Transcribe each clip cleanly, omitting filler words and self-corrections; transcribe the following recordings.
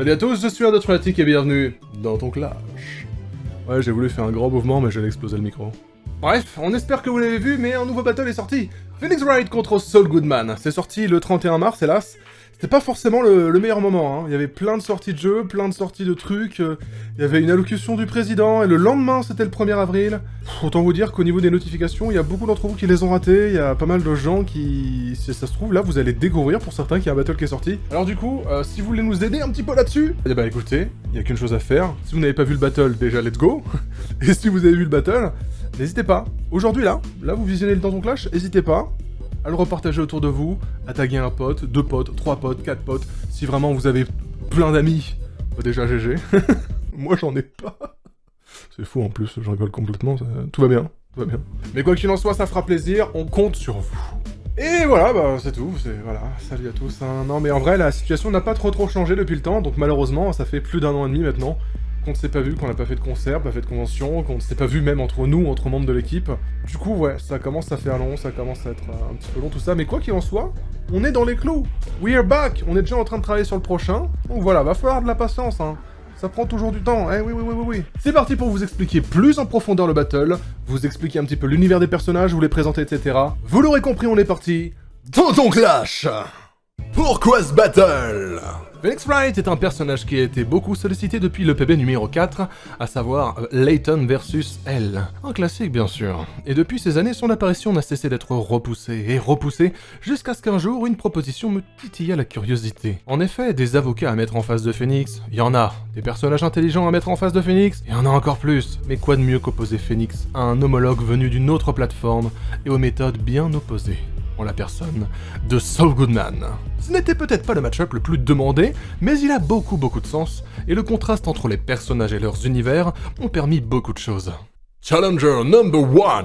Salut à tous, je suis Indotronic et bienvenue dans ton clash. Ouais, j'ai voulu faire un grand mouvement, mais j'allais exploser le micro. Bref, on espère que vous l'avez vu, mais un nouveau battle est sorti. Phoenix Wright contre Saul Goodman. C'est sorti le 31 mars, hélas. C'était pas forcément le meilleur moment, hein. Il y avait plein de sorties de jeux, plein de sorties de trucs, il y avait une allocution du président, et le lendemain, c'était le 1er avril. Autant vous dire qu'au niveau des notifications, il y a beaucoup d'entre vous qui les ont ratées, il y a pas mal de gens qui... Si ça se trouve, là, vous allez découvrir, pour certains, qu'il y a un battle qui est sorti. Alors du coup, si vous voulez nous aider un petit peu là-dessus, eh ben écoutez, il y a qu'une chose à faire. Si vous n'avez pas vu le battle, déjà, let's go. Et si vous avez vu le battle, n'hésitez pas. Aujourd'hui, là, vous visionnez le Dans ton clash, n'hésitez pas à le repartager autour de vous, à taguer un pote, 2 potes, 3 potes, 4 potes, si vraiment vous avez plein d'amis, bah déjà GG. Moi j'en ai pas. C'est fou en plus, je rigole complètement, tout va bien, tout va bien. Mais quoi qu'il en soit, ça fera plaisir, on compte sur vous. Et voilà, bah c'est tout, voilà, salut à tous. Hein. Non mais en vrai, la situation n'a pas trop changé depuis le temps, donc malheureusement, ça fait plus d'1 an et demi maintenant qu'on ne s'est pas vu, qu'on n'a pas fait de concert, pas fait de convention, qu'on ne s'est pas vu même entre nous, entre membres de l'équipe. Du coup, ouais, ça commence à faire long, ça commence à être un petit peu long tout ça, mais quoi qu'il en soit, on est dans les clous. We're back. On est déjà en train de travailler sur le prochain, donc voilà, va falloir de la patience, hein. Ça prend toujours du temps, oui. C'est parti pour vous expliquer plus en profondeur le battle, vous expliquer un petit peu l'univers des personnages, vous les présenter, etc. Vous l'aurez compris, on est parti dans ton clash. Pourquoi ce battle? Phoenix Wright est un personnage qui a été beaucoup sollicité depuis le PB numéro 4, à savoir Layton vs L. Un classique bien sûr. Et depuis ces années, son apparition n'a cessé d'être repoussée, jusqu'à ce qu'un jour, une proposition me titilla la curiosité. En effet, des avocats à mettre en face de Phoenix, il y en a. Des personnages intelligents à mettre en face de Phoenix, il y en a encore plus. Mais quoi de mieux qu'opposer Phoenix à un homologue venu d'une autre plateforme et aux méthodes bien opposées, en la personne de Saul Goodman. Ce n'était peut-être pas le match-up le plus demandé, mais il a beaucoup de sens, et le contraste entre les personnages et leurs univers ont permis beaucoup de choses. Challenger number 1,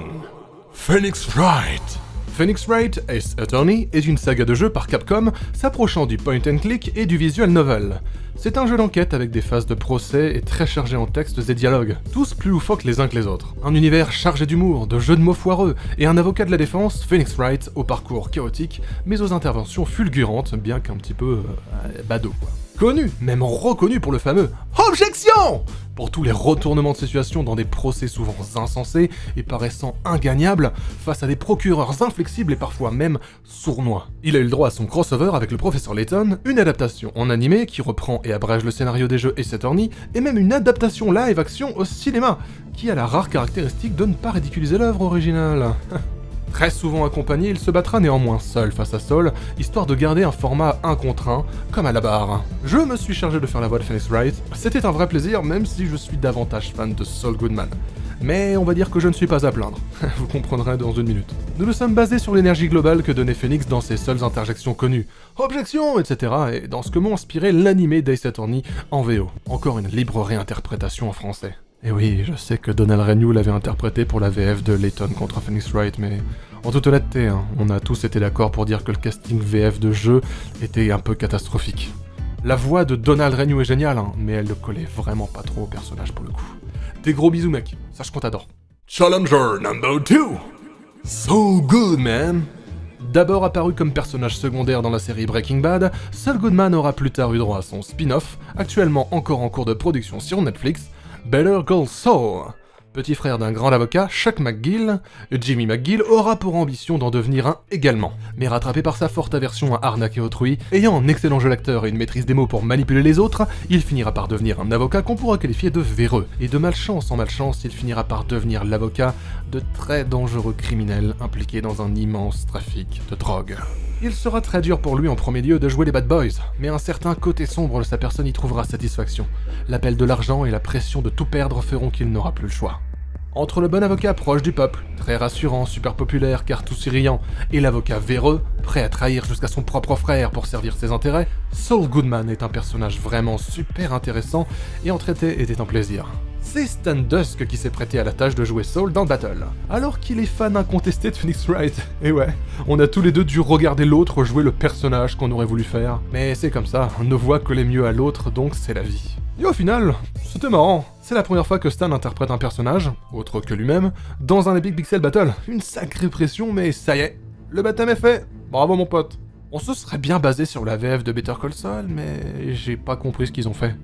Phoenix Wright. Phoenix Wright Ace Attorney est une saga de jeux par Capcom s'approchant du point and click et du visual novel. C'est un jeu d'enquête avec des phases de procès et très chargé en textes et dialogues, tous plus loufoques les uns que les autres. Un univers chargé d'humour, de jeux de mots foireux, et un avocat de la défense, Phoenix Wright, au parcours chaotique, mais aux interventions fulgurantes, bien qu'un petit peu badaud quoi. Connu, même reconnu pour le fameux « Objection !» pour tous les retournements de situation dans des procès souvent insensés et paraissant ingagnables face à des procureurs inflexibles et parfois même sournois. Il a eu le droit à son crossover avec le professeur Layton, une adaptation en animé qui reprend et abrège le scénario des jeux Ace Attorney, et même une adaptation live-action au cinéma, qui a la rare caractéristique de ne pas ridiculiser l'œuvre originale. Très souvent accompagné, il se battra néanmoins seul face à Saul, histoire de garder un format 1 contre 1, comme à la barre. Je me suis chargé de faire la voix de Phoenix Wright, c'était un vrai plaisir même si je suis davantage fan de Saul Goodman. Mais on va dire que je ne suis pas à plaindre, vous comprendrez dans une minute. Nous nous sommes basés sur l'énergie globale que donnait Phoenix dans ses seules interjections connues, objection, etc. et dans ce que m'ont inspiré l'animé d'Ace Attorney en VO. Encore une libre réinterprétation en français. Et oui, je sais que Donald Renew l'avait interprété pour la VF de Layton contre Phoenix Wright, mais en toute honnêteté, hein, on a tous été d'accord pour dire que le casting VF de jeu était un peu catastrophique. La voix de Donald Renew est géniale, hein, mais elle ne collait vraiment pas trop au personnage pour le coup. Des gros bisous mec, sache qu'on t'adore. Challenger number 2, So Goodman. D'abord apparu comme personnage secondaire dans la série Breaking Bad, Saul Goodman aura plus tard eu droit à son spin-off, actuellement encore en cours de production sur Netflix, Better Call Saul. Petit frère d'un grand avocat, Chuck McGill, Jimmy McGill aura pour ambition d'en devenir un également. Mais rattrapé par sa forte aversion à arnaquer autrui, ayant un excellent jeu d'acteur et une maîtrise des mots pour manipuler les autres, il finira par devenir un avocat qu'on pourra qualifier de véreux. Et de malchance en malchance, il finira par devenir l'avocat de très dangereux criminels impliqués dans un immense trafic de drogue. Il sera très dur pour lui en premier lieu de jouer les bad boys, mais un certain côté sombre de sa personne y trouvera satisfaction. L'appel de l'argent et la pression de tout perdre feront qu'il n'aura plus le choix. Entre le bon avocat proche du peuple, très rassurant, super populaire car tout souriant, et l'avocat véreux, prêt à trahir jusqu'à son propre frère pour servir ses intérêts, Saul Goodman est un personnage vraiment super intéressant et en traiter était un plaisir. C'est Stan Dusk qui s'est prêté à la tâche de jouer Saul dans le battle, alors qu'il est fan incontesté de Phoenix Wright. Et ouais, on a tous les deux dû regarder l'autre jouer le personnage qu'on aurait voulu faire. Mais c'est comme ça, nos voix collaient mieux à l'autre, donc c'est la vie. Et au final, c'était marrant. C'est la première fois que Stan interprète un personnage, autre que lui-même, dans un Epic Pixel Battle. Une sacrée pression, mais ça y est, le baptême est fait. Bravo mon pote. On se serait bien basé sur la VF de Better Call Saul, mais j'ai pas compris ce qu'ils ont fait.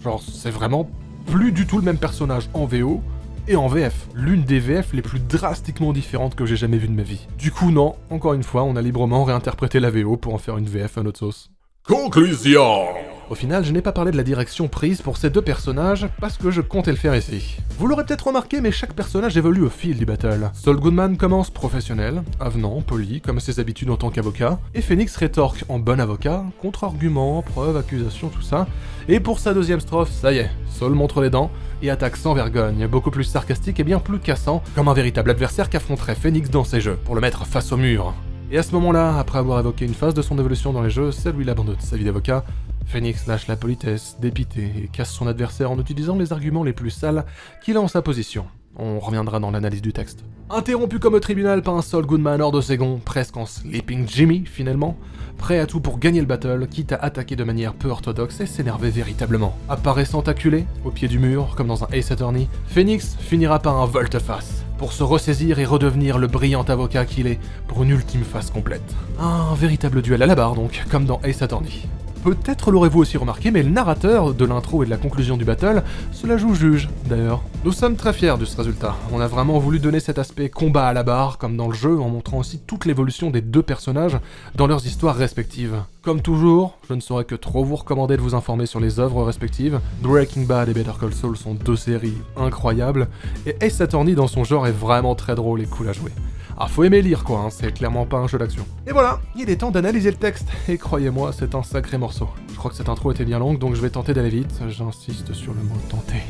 Genre, c'est vraiment plus du tout le même personnage en VO et en VF. L'une des VF les plus drastiquement différentes que j'ai jamais vues de ma vie. Du coup, non, encore une fois, on a librement réinterprété la VO pour en faire une VF à notre sauce. Conclusion. Au final, je n'ai pas parlé de la direction prise pour ces deux personnages, parce que je comptais le faire ici. Vous l'aurez peut-être remarqué, mais chaque personnage évolue au fil du battle. Saul Goodman commence professionnel, avenant, poli, comme ses habitudes en tant qu'avocat, et Phoenix rétorque en bon avocat, contre-arguments, preuves, accusations, tout ça. Et pour sa deuxième strophe, ça y est, Saul montre les dents, et attaque sans vergogne, beaucoup plus sarcastique et bien plus cassant, comme un véritable adversaire qu'affronterait Phoenix dans ses jeux, pour le mettre face au mur. Et à ce moment-là, après avoir évoqué une phase de son évolution dans les jeux, celle où il abandonne sa vie d'avocat, Phoenix lâche la politesse, dépité, et casse son adversaire en utilisant les arguments les plus sales qu'il a en sa position. On reviendra dans l'analyse du texte. Interrompu comme au tribunal par un Saul Goodman hors de ses gonds, presque en Sleeping Jimmy finalement, prêt à tout pour gagner le battle, quitte à attaquer de manière peu orthodoxe et s'énerver véritablement. Apparaissant acculé, au pied du mur, comme dans un Ace Attorney, Phoenix finira par un volte-face, pour se ressaisir et redevenir le brillant avocat qu'il est, pour une ultime phase complète. Un véritable duel à la barre donc, comme dans Ace Attorney. Peut-être l'aurez-vous aussi remarqué, mais le narrateur de l'intro et de la conclusion du battle se la joue juge, d'ailleurs. Nous sommes très fiers de ce résultat. On a vraiment voulu donner cet aspect combat à la barre, comme dans le jeu, en montrant aussi toute l'évolution des deux personnages dans leurs histoires respectives. Comme toujours, je ne saurais que trop vous recommander de vous informer sur les œuvres respectives. Breaking Bad et Better Call Saul sont deux séries incroyables, et Ace Attorney dans son genre est vraiment très drôle et cool à jouer. Ah, faut aimer lire quoi, hein, c'est clairement pas un jeu d'action. Et voilà, il est temps d'analyser le texte, et croyez-moi, c'est un sacré morceau. Je crois que cette intro était bien longue, donc je vais tenter d'aller vite, j'insiste sur le mot tenter.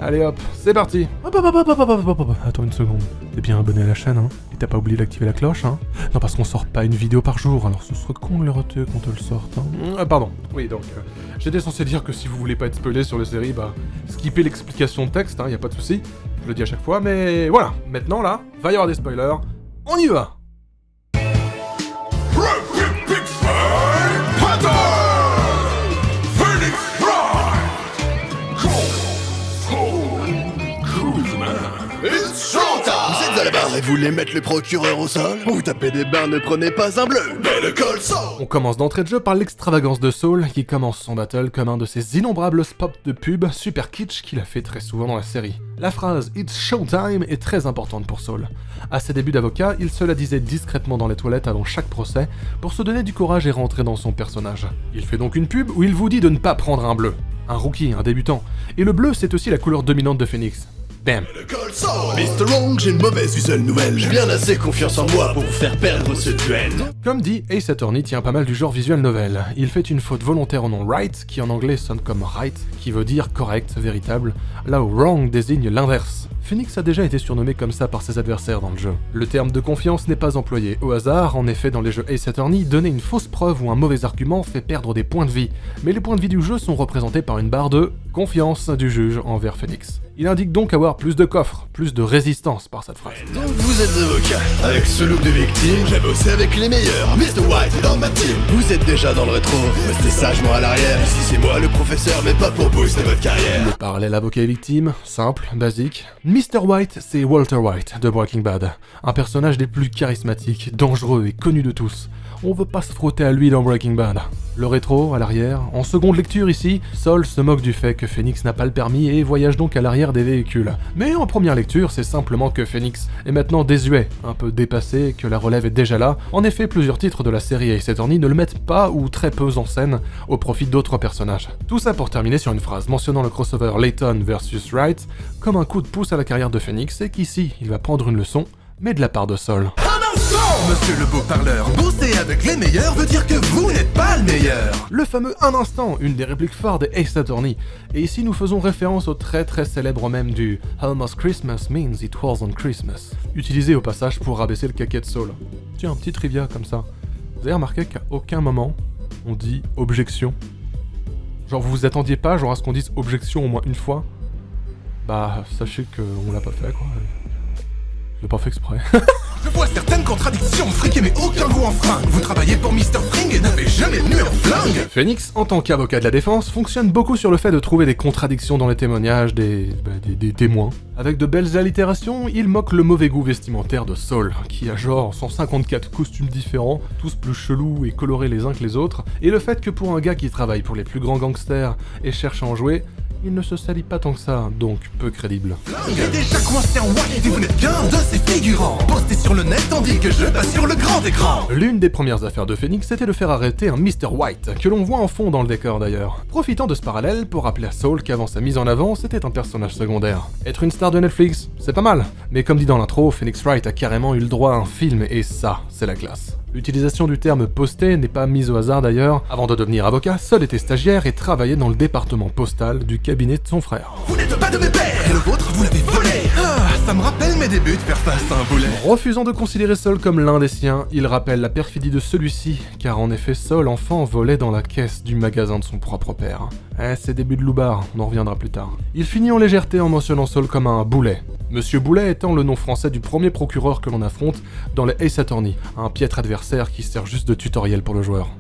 Allez hop, c'est parti. Hop. Attends une seconde, t'es bien abonné à la chaîne, hein, et t'as pas oublié d'activer la cloche, hein. Non, parce qu'on sort pas une vidéo par jour, alors ce serait con de le rater qu'on te le sorte, hein. Pardon, oui donc, j'étais censé dire que si vous voulez pas être spoilé sur les séries, bah, skippez l'explication de texte, hein, y a pas de souci. Je le dis à chaque fois, mais voilà, maintenant là, va y avoir des spoilers, on y va. Vous êtes à la barre et vous voulez mettre le procureur au sol? Vous tapez des barres, ne prenez pas un bleu. Better Call Saul. On commence d'entrée de jeu par l'extravagance de Saul, qui commence son battle comme un de ces innombrables spots de pub super kitsch qu'il a fait très souvent dans la série. La phrase « It's showtime » est très importante pour Saul. À ses débuts d'avocat, il se la disait discrètement dans les toilettes avant chaque procès, pour se donner du courage et rentrer dans son personnage. Il fait donc une pub où il vous dit de ne pas prendre un bleu. Un rookie, un débutant. Et le bleu, c'est aussi la couleur dominante de Phoenix. Bam. Mr. Wrong, j'ai une mauvaise seule nouvelle. J'ai bien assez confiance en moi pour faire perdre ce duel. Comme dit, Ace Attorney tient pas mal du genre visual novel. Il fait une faute volontaire au nom right, qui en anglais sonne comme right, qui veut dire correct, véritable, là où wrong désigne l'inverse. Phoenix a déjà été surnommé comme ça par ses adversaires dans le jeu. Le terme de confiance n'est pas employé au hasard, en effet dans les jeux Ace Attorney, donner une fausse preuve ou un mauvais argument fait perdre des points de vie, mais les points de vie du jeu sont représentés par une barre de confiance du juge envers Phoenix. Il indique donc avoir plus de coffre, plus de résistance par cette phrase. Donc vous êtes avocat. Avec ce look de victime, j'ai bossé avec les meilleurs. Mr. White est dans ma team. Vous êtes déjà dans le rétro, restez sagement à l'arrière. Ici c'est moi le professeur, mais pas pour booster votre carrière. Le parallèle avocat et victime, simple, basique. Mr. White, c'est Walter White de Breaking Bad. Un personnage des plus charismatiques, dangereux et connu de tous. On veut pas se frotter à lui dans Breaking Bad. Le rétro, à l'arrière. En seconde lecture ici, Saul se moque du fait que Phoenix n'a pas le permis et voyage donc à l'arrière des véhicules. Mais en première lecture, c'est simplement que Phoenix est maintenant désuet, un peu dépassé, que la relève est déjà là. En effet, plusieurs titres de la série Ace Attorney ne le mettent pas ou très peu en scène, au profit d'autres personnages. Tout ça pour terminer sur une phrase mentionnant le crossover Layton vs Wright comme un coup de pouce à la carrière de Phoenix et qu'ici, il va prendre une leçon, mais de la part de Saul. Monsieur le beau parleur, bosser avec les meilleurs veut dire que vous n'êtes pas le meilleur. Le fameux un instant, une des répliques phares de Ace Attorney. Et ici nous faisons référence au très célèbre mème du Almost Christmas means it wasn't Christmas, utilisé au passage pour rabaisser le caquet de Saul. Tiens, un petit trivia comme ça. Vous avez remarqué qu'à aucun moment on dit objection? Genre vous vous attendiez pas genre à ce qu'on dise objection au moins une fois? Bah sachez qu'on l'a pas fait quoi. J'ai pas fait exprès. Je vois certaines contradictions, friquées mais aucun goût en fringue. Vous travaillez pour Mr. Fring et n'avez jamais tenu un flingue. Phoenix, en tant qu'avocat de la défense, fonctionne beaucoup sur le fait de trouver des contradictions dans les témoignages des témoins. Avec de belles allitérations, il moque le mauvais goût vestimentaire de Saul, qui a genre 154 costumes différents, tous plus chelous et colorés les uns que les autres, et le fait que pour un gars qui travaille pour les plus grands gangsters et cherche à en jouer, il ne se salit pas tant que ça, donc peu crédible. J'ai déjà coincé en white et vous n'êtes qu'un de ces figurants. Posté sur le net tandis que je passe sur le grand écran. L'une des premières affaires de Phoenix, c'était de faire arrêter un Mr. White, que l'on voit en fond dans le décor d'ailleurs. Profitant de ce parallèle pour rappeler à Saul qu'avant sa mise en avant, c'était un personnage secondaire. Être une star de Netflix, c'est pas mal, mais comme dit dans l'intro, Phoenix Wright a carrément eu le droit à un film, et ça, c'est la classe. L'utilisation du terme posté n'est pas mise au hasard d'ailleurs. Avant de devenir avocat, Saul était stagiaire et travaillait dans le département postal du cabinet de son frère. Vous n'êtes pas de mes pères et le vôtre vous l'avez volé. Ah, ça me rappelle mes débuts de faire face à un boulet. Refusant de considérer Saul comme l'un des siens, il rappelle la perfidie de celui-ci, car en effet Saul enfant volait dans la caisse du magasin de son propre père. Ses débuts de loupard, on en reviendra plus tard. Il finit en légèreté en mentionnant Saul comme un boulet. Monsieur Boulet étant le nom français du premier procureur que l'on affronte dans les Ace Attorney, un piètre adversaire qui sert juste de tutoriel pour le joueur.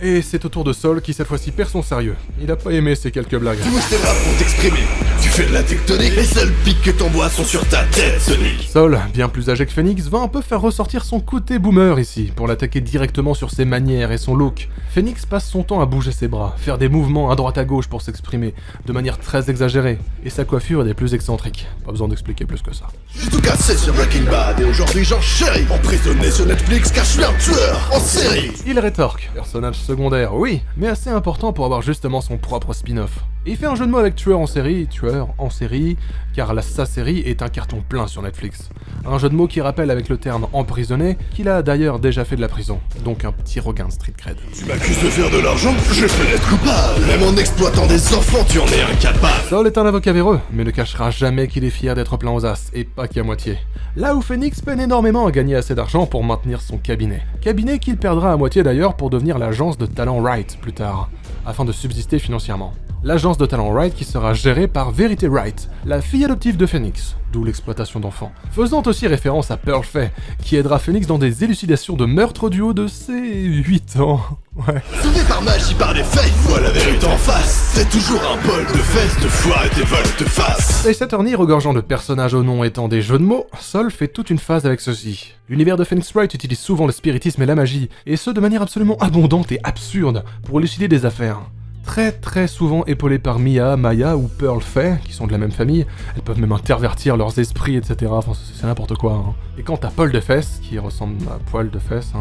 Et c'est au tour de Saul qui cette fois-ci perd son sérieux. Il a pas aimé ces quelques blagues. Tu uses tes bras pour t'exprimer. Tu fais de la tectonique. Les seuls pics que t'envoies sont sur ta tête, Sonic. Saul, bien plus âgé que Phoenix, va un peu faire ressortir son côté boomer ici, pour l'attaquer directement sur ses manières et son look. Phoenix passe son temps à bouger ses bras, faire des mouvements à droite à gauche pour s'exprimer, de manière très exagérée, et sa coiffure est des plus excentriques. Pas besoin d'expliquer plus que ça. J'ai tout cassé sur Breaking Bad et aujourd'hui j'en chéris. Emprisonné sur Netflix car je suis un tueur en série. Il rétorque, personnage secondaire, oui, mais assez important pour avoir justement son propre spin-off. Et il fait un jeu de mots avec tueur en série, car sa série est un carton plein sur Netflix. Un jeu de mots qui rappelle avec le terme emprisonné qu'il a d'ailleurs déjà fait de la prison, donc un petit regain de street cred. Tu m'accuses de faire de l'argent, je peux être coupable. Même en exploitant des enfants, tu en es incapable. Saul est un avocat véreux, mais ne cachera jamais qu'il est fier d'être plein aux as, et pas qu'à moitié. Là où Phoenix peine énormément à gagner assez d'argent pour maintenir son cabinet. Cabinet qu'il perdra à moitié d'ailleurs pour devenir l'agence de talent Wright plus tard, afin de subsister financièrement. L'agence de talent Wright qui sera gérée par Verity Wright, la fille adoptive de Phoenix, d'où l'exploitation d'enfants. Faisant aussi référence à Pearl Fay, qui aidera Phoenix dans des élucidations de meurtre du haut de ses 8 ans. Ouais. Sauvé par magie par des faits, vois la vérité en face. C'est toujours un bol de fesses, de foie et des volte-face. Ace Attorney regorgeant de personnages au nom étant des jeux de mots, Saul fait toute une phase avec ceci. L'univers de Phoenix Wright utilise souvent le spiritisme et la magie, et ce de manière absolument abondante et absurde, pour élucider des affaires. Très souvent épaulés par Mia, Maya ou Pearl Fay, qui sont de la même famille, elles peuvent même intervertir leurs esprits, etc. Enfin, c'est n'importe quoi. Hein. Et quant à Paul de Fess, qui ressemble à Poil de Fess,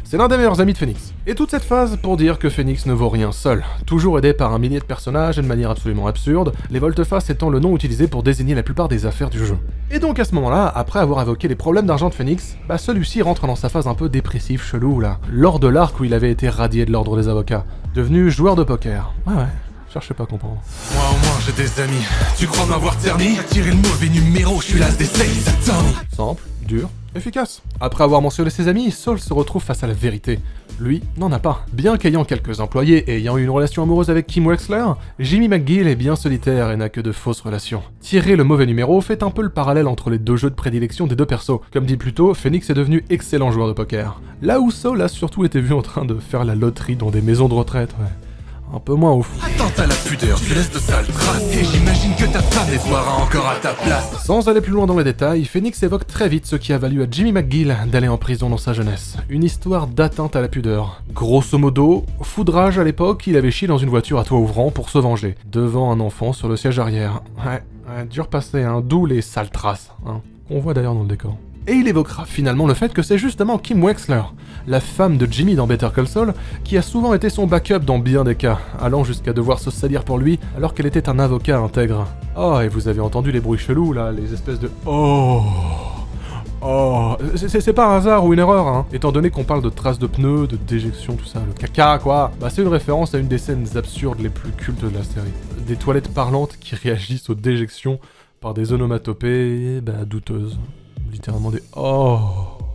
c'est l'un des meilleurs amis de Phoenix. Et toute cette phase pour dire que Phoenix ne vaut rien seul. Toujours aidé par un millier de personnages et de manière absolument absurde, les volte-face étant le nom utilisé pour désigner la plupart des affaires du jeu. Et donc à ce moment-là, après avoir évoqué les problèmes d'argent de Phoenix, celui-ci rentre dans sa phase un peu dépressive, chelou là, lors de l'arc où il avait été radié de l'ordre des avocats, devenu joueur de poker. Ouais, cherchez pas à comprendre. Moi au moins j'ai des amis. Tu crois m'avoir terni? Tiré le mauvais numéro, je suis l'as des Ace Attorney. Simple, dur, efficace. Après avoir mentionné ses amis, Saul se retrouve face à la vérité. Lui n'en a pas. Bien qu'ayant quelques employés et ayant eu une relation amoureuse avec Kim Wexler, Jimmy McGill est bien solitaire et n'a que de fausses relations. Tirer le mauvais numéro fait un peu le parallèle entre les deux jeux de prédilection des deux persos. Comme dit plus tôt, Phoenix est devenu excellent joueur de poker. Là où Saul a surtout été vu en train de faire la loterie dans des maisons de retraite, ouais. Un peu moins ouf. Attends à la pudeur, tu laisses de sales traces. Et j'imagine que ta femme espoira encore à ta place. Sans aller plus loin dans les détails, Phoenix évoque très vite ce qui a valu à Jimmy McGill d'aller en prison dans sa jeunesse. Une histoire d'atteinte à la pudeur. Grosso modo, foudrage à l'époque, il avait chié dans une voiture à toit ouvrant pour se venger, devant un enfant sur le siège arrière. Ouais, dur passé, d'où les sales traces, qu'on voit d'ailleurs dans le décor. Et il évoquera finalement le fait que c'est justement Kim Wexler, la femme de Jimmy dans Better Call Saul, qui a souvent été son backup dans bien des cas, allant jusqu'à devoir se salir pour lui alors qu'elle était un avocat intègre. Oh, et vous avez entendu les bruits chelous là, les espèces de oh, c'est pas un hasard ou une erreur, étant donné qu'on parle de traces de pneus, de déjection, tout ça, le caca quoi. C'est une référence à une des scènes absurdes les plus cultes de la série. Des toilettes parlantes qui réagissent aux déjections par des onomatopées douteuses. Littéralement des oh.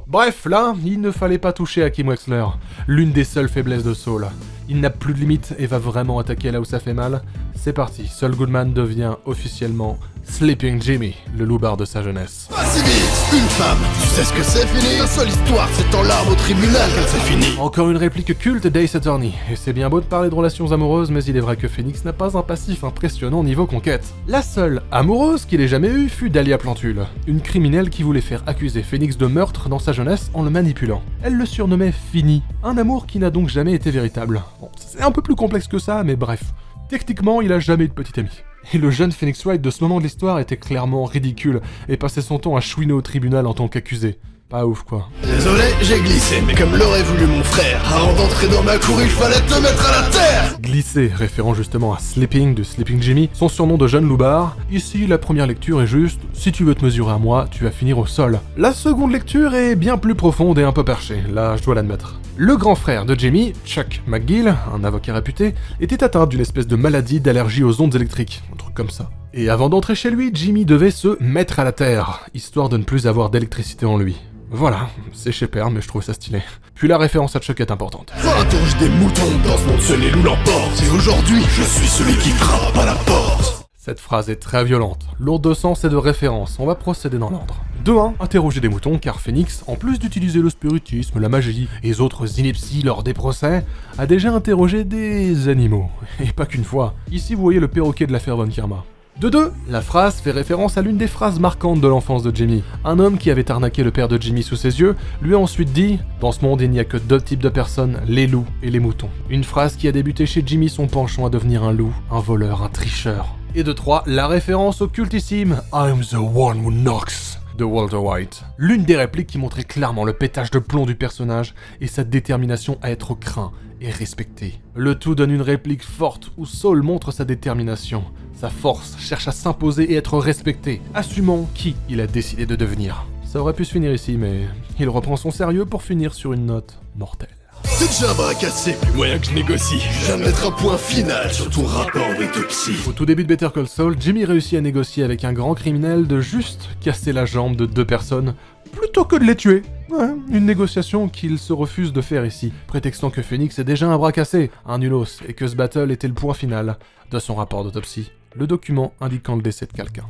Bref, là, il ne fallait pas toucher à Kim Wexler, l'une des seules faiblesses de Saul. Il n'a plus de limite et va vraiment attaquer là où ça fait mal. C'est parti, Saul Goodman devient officiellement Sleeping Jimmy, le loupard de sa jeunesse. Pas si vite, une femme, tu sais ce que c'est fini? Ta seule histoire, c'est en larmes au tribunal qu'elle s'est finie. Encore une réplique culte d'Ace Attorney, et c'est bien beau de parler de relations amoureuses, mais il est vrai que Phoenix n'a pas un passif impressionnant niveau conquête. La seule amoureuse qu'il ait jamais eue fut Dahlia Plantule, une criminelle qui voulait faire accuser Phoenix de meurtre dans sa jeunesse en le manipulant. Elle le surnommait Fini, un amour qui n'a donc jamais été véritable. Bon, c'est un peu plus complexe que ça, mais bref. Techniquement, il a jamais eu de petite amie. Et le jeune Phoenix Wright de ce moment de l'histoire était clairement ridicule et passait son temps à chouiner au tribunal en tant qu'accusé. Pas ouf quoi. Désolé, j'ai glissé, mais comme l'aurait voulu mon frère, avant d'entrer dans ma cour, il fallait te mettre à la terre. Glisser, référant justement à Sleeping de Sleeping Jimmy, son surnom de jeune loupard. Ici, la première lecture est juste « Si tu veux te mesurer à moi, tu vas finir au sol ». La seconde lecture est bien plus profonde et un peu perchée, là je dois l'admettre. Le grand frère de Jimmy, Chuck McGill, un avocat réputé, était atteint d'une espèce de maladie d'allergie aux ondes électriques, un truc comme ça. Et avant d'entrer chez lui, Jimmy devait se mettre à la terre, histoire de ne plus avoir d'électricité en lui. Voilà, c'est chez Père, mais je trouve ça stylé. Puis la référence à Chuck est importante. 20 tourges des moutons, dans ce monde seul les loups l'emportent. Et aujourd'hui, je suis celui qui frappe à la porte. Cette phrase est très violente, lourde de sens et de référence, on va procéder dans l'ordre. De 1, interroger des moutons, car Phoenix, en plus d'utiliser le spiritisme, la magie et autres inepties lors des procès, a déjà interrogé des animaux. Et pas qu'une fois. Ici vous voyez le perroquet de l'affaire Von Karma. De 2, la phrase fait référence à l'une des phrases marquantes de l'enfance de Jimmy. Un homme qui avait arnaqué le père de Jimmy sous ses yeux lui a ensuite dit « Dans ce monde, il n'y a que 2 types de personnes, les loups et les moutons ». Une phrase qui a débuté chez Jimmy son penchant à devenir un loup, un voleur, un tricheur. Et de 3, la référence au cultissime « I'm the one who knocks » de Walter White. L'une des répliques qui montrait clairement le pétage de plomb du personnage et sa détermination à être craint et respecté. Le tout donne une réplique forte où Saul montre sa détermination. Sa force cherche à s'imposer et être respecté, assumant qui il a décidé de devenir. Ça aurait pu se finir ici, mais il reprend son sérieux pour finir sur une note mortelle. C'est déjà un bras cassé, plus moyen que je négocie. Je viens de mettre un point final sur ton rapport d'autopsie. Au tout début de Better Call Saul, Jimmy réussit à négocier avec un grand criminel de juste casser la jambe de 2 personnes, plutôt que de les tuer. Ouais, une négociation qu'il se refuse de faire ici, prétextant que Phoenix est déjà un bras cassé, un nulos, et que ce battle était le point final de son rapport d'autopsie, le document indiquant le décès de quelqu'un.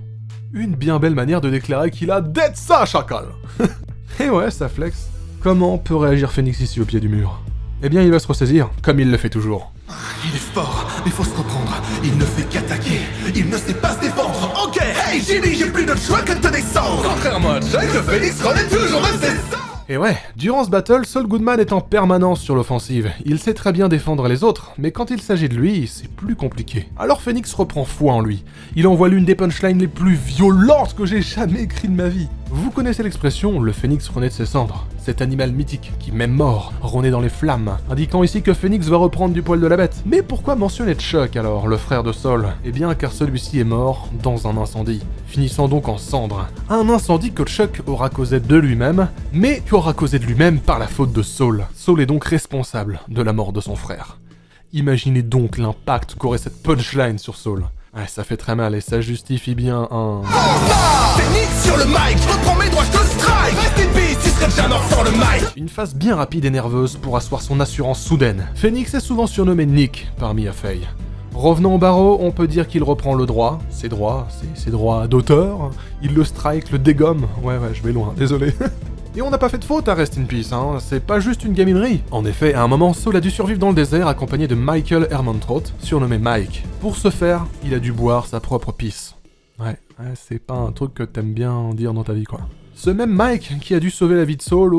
Une bien belle manière de déclarer qu'il a dead ça, chacal. Et ouais, ça flex. Comment peut réagir Phoenix ici au pied du mur? Eh bien, il va se ressaisir, comme il le fait toujours. Il est fort, mais faut se reprendre. Il ne fait qu'attaquer, il ne sait pas se défendre. Ok, hey Jimmy, j'ai plus de choix que de te descendre. Contrairement à Jack, le Phoenix renaît toujours de ses cendres. Et ouais, durant ce battle, Saul Goodman est en permanence sur l'offensive. Il sait très bien défendre les autres, mais quand il s'agit de lui, c'est plus compliqué. Alors Phoenix reprend foi en lui. Il envoie l'une des punchlines les plus violentes que j'ai jamais écrites de ma vie. Vous connaissez l'expression « le phénix renaît de ses cendres », cet animal mythique qui, même mort, renaît dans les flammes, indiquant ici que Phoenix va reprendre du poil de la bête. Mais pourquoi mentionner Chuck alors, le frère de Saul? Eh bien car celui-ci est mort dans un incendie, finissant donc en cendres. Un incendie que Chuck aura causé de lui-même, mais qui aura causé de lui-même par la faute de Saul. Saul est donc responsable de la mort de son frère. Imaginez donc l'impact qu'aurait cette punchline sur Saul. Ouais, ça fait très mal et ça justifie bien un... Phoenix sur le mic, je reprends mes droits, je te strike. Reste in peace, tu serais déjà mort sans le mic. Une phase bien rapide et nerveuse pour asseoir son assurance soudaine. Phoenix est souvent surnommé Nick par Mia Fey. Revenons au barreau, on peut dire qu'il reprend le droit, ses droits d'auteur, il le strike, le dégomme, ouais je vais loin, désolé. Et on n'a pas fait de faute à Rest in Peace, hein, c'est pas juste une gaminerie. En effet, à un moment, Saul a dû survivre dans le désert accompagné de Michael Hermantraut, surnommé Mike. Pour ce faire, il a dû boire sa propre pisse. Ouais, c'est pas un truc que t'aimes bien dire dans ta vie, quoi. Ce même Mike qui a dû sauver la vie de Saul,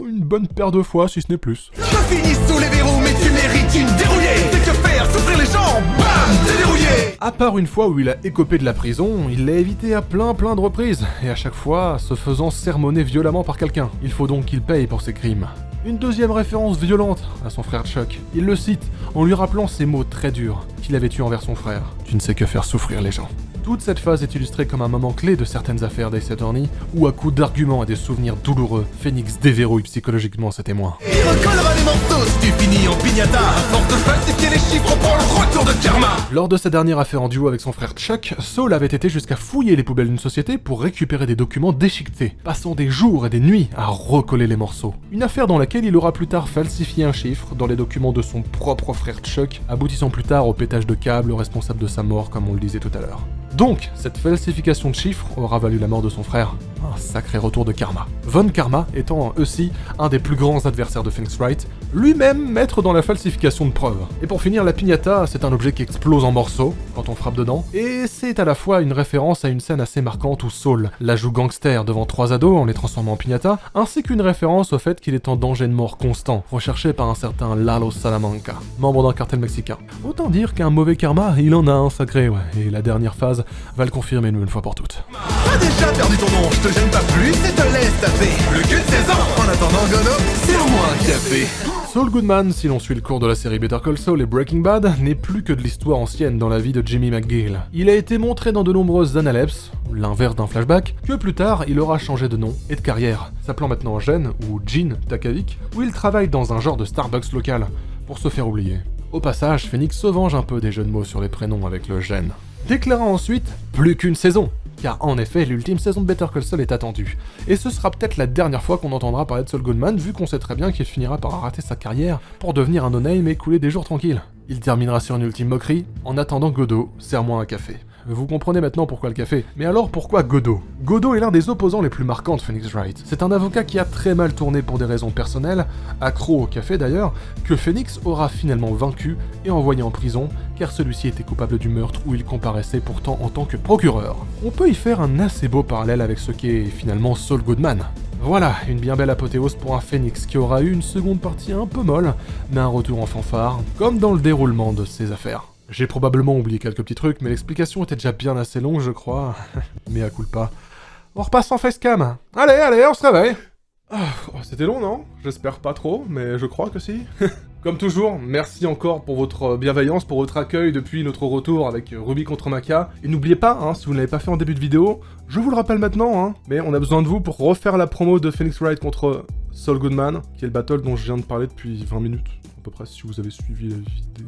une bonne paire de fois, si ce n'est plus. Je finis sous les verrous, mais tu mérites une dérouillée. C'est que faire, souffrir les gens, bam, déverrouillé. À part une fois où il a écopé de la prison, il l'a évité à plein de reprises, et à chaque fois, se faisant sermonner violemment par quelqu'un. Il faut donc qu'il paye pour ses crimes. Une deuxième référence violente à son frère Chuck. Il le cite en lui rappelant ces mots très durs qu'il avait eus envers son frère. Tu ne sais que faire souffrir les gens. Toute cette phase est illustrée comme un moment clé de certaines affaires d'Ace Attorney, où à coup d'arguments et des souvenirs douloureux, Phoenix déverrouille psychologiquement ses témoins. Il recollera les morceaux si tu finis en piñata. À force de falsifier les chiffres, on prend le retour de karma. Lors de sa dernière affaire en duo avec son frère Chuck, Saul avait été jusqu'à fouiller les poubelles d'une société pour récupérer des documents déchiquetés, passant des jours et des nuits à recoller les morceaux. Une affaire dans laquelle il aura plus tard falsifié un chiffre dans les documents de son propre frère Chuck, aboutissant plus tard au pétage de câble responsable de sa mort comme on le disait tout à l'heure. Donc, cette falsification de chiffres aura valu la mort de son frère. Un sacré retour de Karma. Von Karma étant aussi un des plus grands adversaires de Phoenix Wright, lui-même maître dans la falsification de preuves. Et pour finir, la piñata, c'est un objet qui explose en morceaux quand on frappe dedans, et c'est à la fois une référence à une scène assez marquante où Saul la joue gangster devant 3 ados en les transformant en piñata, ainsi qu'une référence au fait qu'il est en danger de mort constant, recherché par un certain Lalo Salamanca, membre d'un cartel mexicain. Autant dire qu'un mauvais karma, il en a un sacré, ouais, et la dernière phase va le confirmer une fois pour toutes. T'as déjà perdu ton nom, je te gêne pas plus et te laisse taper. Plus qu'une saison, en attendant Gono, serre-moi un café. Saul Goodman, si l'on suit le cours de la série Better Call Saul et Breaking Bad, n'est plus que de l'histoire ancienne dans la vie de Jimmy McGill. Il a été montré dans de nombreuses analepses, l'inverse d'un flashback, que plus tard il aura changé de nom et de carrière, s'appelant maintenant Jen ou Gene Takavik, où il travaille dans un genre de Starbucks local, pour se faire oublier. Au passage, Phoenix se venge un peu des jeux de mots sur les prénoms avec le Jen. Déclarant ensuite plus qu'une saison, car en effet l'ultime saison de Better Call Saul est attendue, et ce sera peut-être la dernière fois qu'on entendra parler de Saul Goodman vu qu'on sait très bien qu'il finira par arrêter sa carrière pour devenir un no-name et couler des jours tranquilles. Il terminera sur une ultime moquerie, en attendant Godot, serre-moi un café. Vous comprenez maintenant pourquoi le café. Mais alors pourquoi Godot ? Godot est l'un des opposants les plus marquants de Phoenix Wright. C'est un avocat qui a très mal tourné pour des raisons personnelles, accro au café d'ailleurs, que Phoenix aura finalement vaincu et envoyé en prison, car celui-ci était coupable du meurtre où il comparaissait pourtant en tant que procureur. On peut y faire un assez beau parallèle avec ce qu'est finalement Saul Goodman. Voilà, une bien belle apothéose pour un Phoenix qui aura eu une seconde partie un peu molle, mais un retour en fanfare, comme dans le déroulement de ses affaires. J'ai probablement oublié quelques petits trucs, mais l'explication était déjà bien assez longue, je crois. Mea culpa. On repasse en facecam. Allez, on se réveille. C'était long, non ? J'espère pas trop, mais je crois que si. Comme toujours, merci encore pour votre bienveillance, pour votre accueil depuis notre retour avec Ruby contre Maka. Et n'oubliez pas, si vous ne l'avez pas fait en début de vidéo, je vous le rappelle maintenant, mais on a besoin de vous pour refaire la promo de Phoenix Wright contre Saul Goodman, qui est le battle dont je viens de parler depuis 20 minutes, à peu près, si vous avez suivi la vidéo.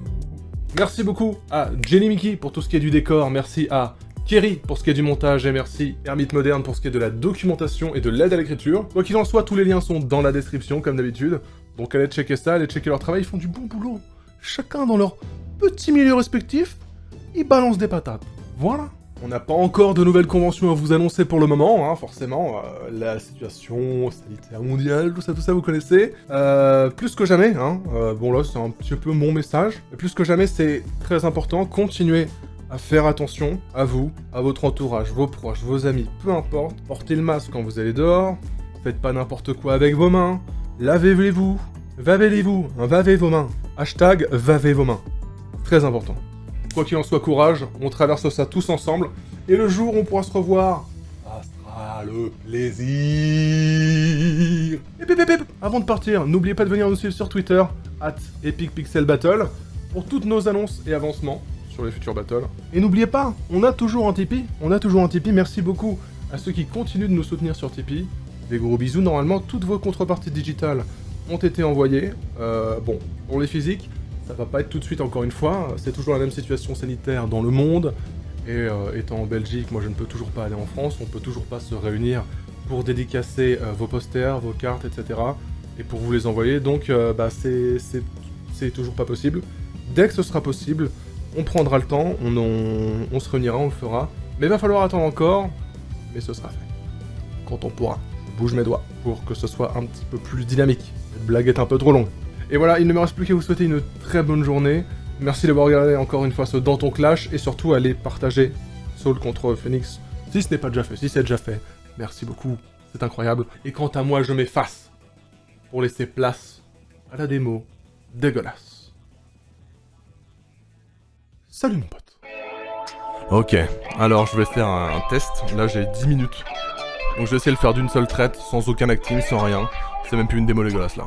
Merci beaucoup à Jenny Mickey pour tout ce qui est du décor, merci à Kerry pour ce qui est du montage, et merci Hermite Moderne pour ce qui est de la documentation et de l'aide à l'écriture. Quoi qu'il en soit, tous les liens sont dans la description, comme d'habitude. Donc allez checker ça, allez checker leur travail, ils font du bon boulot. Chacun dans leur petit milieu respectif, ils balancent des patates. Voilà. On n'a pas encore de nouvelles conventions à vous annoncer pour le moment, forcément. La situation sanitaire mondiale, tout ça vous connaissez. Plus que jamais, bon là c'est un petit peu mon message. Mais plus que jamais c'est très important, continuez à faire attention à vous, à votre entourage, vos proches, vos amis, peu importe. Portez le masque quand vous allez dehors, faites pas n'importe quoi avec vos mains, lavez-vous, vavez vos mains. Hashtag vavez vos mains. Très important. Quoi qu'il en soit, courage, on traverse ça tous ensemble, et le jour où on pourra se revoir, ça sera le plaisir. Et avant de partir, n'oubliez pas de venir nous suivre sur Twitter, @EpicPixelBattle, pour toutes nos annonces et avancements sur les futurs battles. Et n'oubliez pas, on a toujours un Tipeee, merci beaucoup à ceux qui continuent de nous soutenir sur Tipeee. Des gros bisous, normalement toutes vos contreparties digitales ont été envoyées, bon, pour les physiques, ça va pas être tout de suite encore une fois, c'est toujours la même situation sanitaire dans le monde, et étant en Belgique, moi je ne peux toujours pas aller en France, on peut toujours pas se réunir pour dédicacer vos posters, vos cartes, etc. et pour vous les envoyer, donc c'est toujours pas possible. Dès que ce sera possible, on prendra le temps, on se réunira, on le fera, mais il va falloir attendre encore, mais ce sera fait. Quand on pourra. Je bouge mes doigts pour que ce soit un petit peu plus dynamique. Cette blague est un peu trop longue. Et voilà, il ne me reste plus qu'à vous souhaiter une très bonne journée. Merci d'avoir regardé encore une fois ce Dans ton Clash, et surtout allez partager Saul contre Phoenix, si ce n'est pas déjà fait, si c'est déjà fait. Merci beaucoup, c'est incroyable. Et quant à moi, je m'efface pour laisser place à la démo dégueulasse. Salut mon pote. Ok, alors je vais faire un test, là j'ai 10 minutes. Donc je vais essayer de le faire d'une seule traite, sans aucun acting, sans rien. C'est même plus une démo dégueulasse là.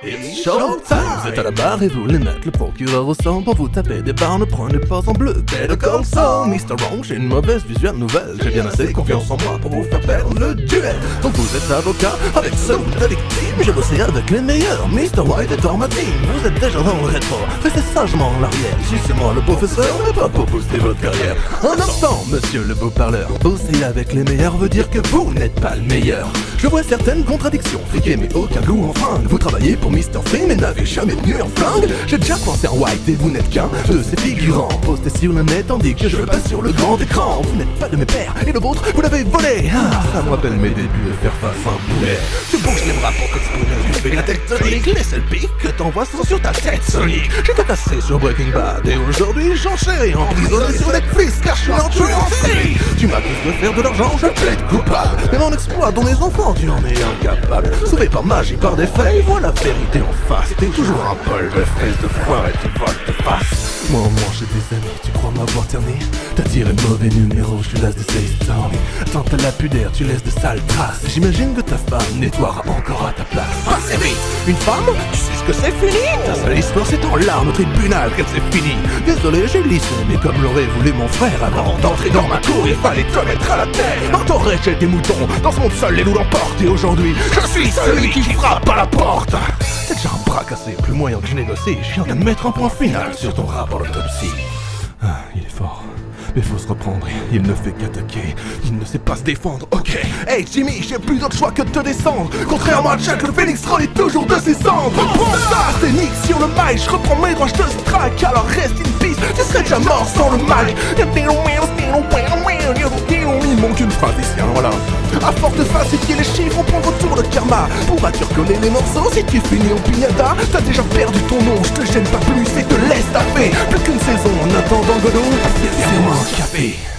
It's showtime! Vous êtes à la barre et vous voulez mettre le procureur au sang pour vous taper des barres, ne prenez pas en bleu. Better Call Saul, Mr. Wrong, j'ai une mauvaise visuelle nouvelle. J'ai bien assez confiance en moi pour vous faire perdre le duel. Donc vous êtes avocat avec seul de victime. J'ai bossé avec les meilleurs, Mr. White est dans ma team. Vous êtes déjà dans le rétro, restez sagement en arrière. Si c'est moi le professeur, mais pas pour booster votre carrière. Un instant, monsieur le beau parleur, bosser avec les meilleurs veut dire que vous n'êtes pas le meilleur. Je vois certaines contradictions, friquées mais aucun goût en fringue. Vous travaillez pour Mr. Free mais n'avez jamais tenu un flingue. J'ai déjà pensé en white et vous n'êtes qu'un de ces figurants postés sur le net tandis que je passe sur le grand écran. Vous n'êtes pas de mes pères et le vôtre vous l'avez volé. Ça me rappelle mes débuts de faire face à un boulet. Tu bouges les bras pour t'exploser, tu fais la tectonique. Les seuls pics que t'envoies sont sur ta tête Sonic. J'étais passé sur Breaking Bad et aujourd'hui j'enchaîne emprisonné sur Netflix car je suis un tueur en série. Tu m'accuses de faire de l'argent, je plaide coupable. Mais mon exploit dont les enfants tu en es incapable. Sauvé par magie, par des faits, vois la vérité en face. T'es toujours un bol de fesses de foire et tu voles de face. Moi j'ai des amis, tu crois m'avoir terni? T'as tiré le mauvais numéro, je suis las de ces stories. Tant t'as la pudeur, tu laisses de sales traces. J'imagine que ta femme nettoiera encore à ta place. Passez vite, une femme, tu sais ce que c'est fini. Ta seule histoire c'est en larmes au tribunal qu'elle s'est finie. Désolé j'ai glissé, mais comme l'aurait voulu mon frère, avant d'entrer dans ma cour, il fallait te mettre à la terre. Entouré chez des moutons, dans ce monde seul les loups l'emportent. Et aujourd'hui, je suis celui qui frappe à la porte. C'est déjà un bras cassé, plus moyen que je négocie. Je viens de mettre un point final sur ton rapport d'autopsie. Ah, il est fort, mais faut se reprendre, il ne fait qu'attaquer, il ne sait pas se défendre, ok. Hey Jimmy, j'ai plus d'autre choix que de te descendre. Contrairement à Jack, le Phoenix relaie toujours de ses cendres. Bon ça, c'est Nick sur le mic, je reprends mes droits, je te strike. Alors reste in peace, tu serais déjà mort sans le mic. Il manque une phrase ici, hein, voilà. À force de falsifier les chiffres, on prend retour le karma. Pour battre coller les morceaux, si tu finis en pignata, t'as déjà perdu ton nom, je te gêne pas plus et te laisse taper. Plus qu'une saison en attendant Godot, c'est un café.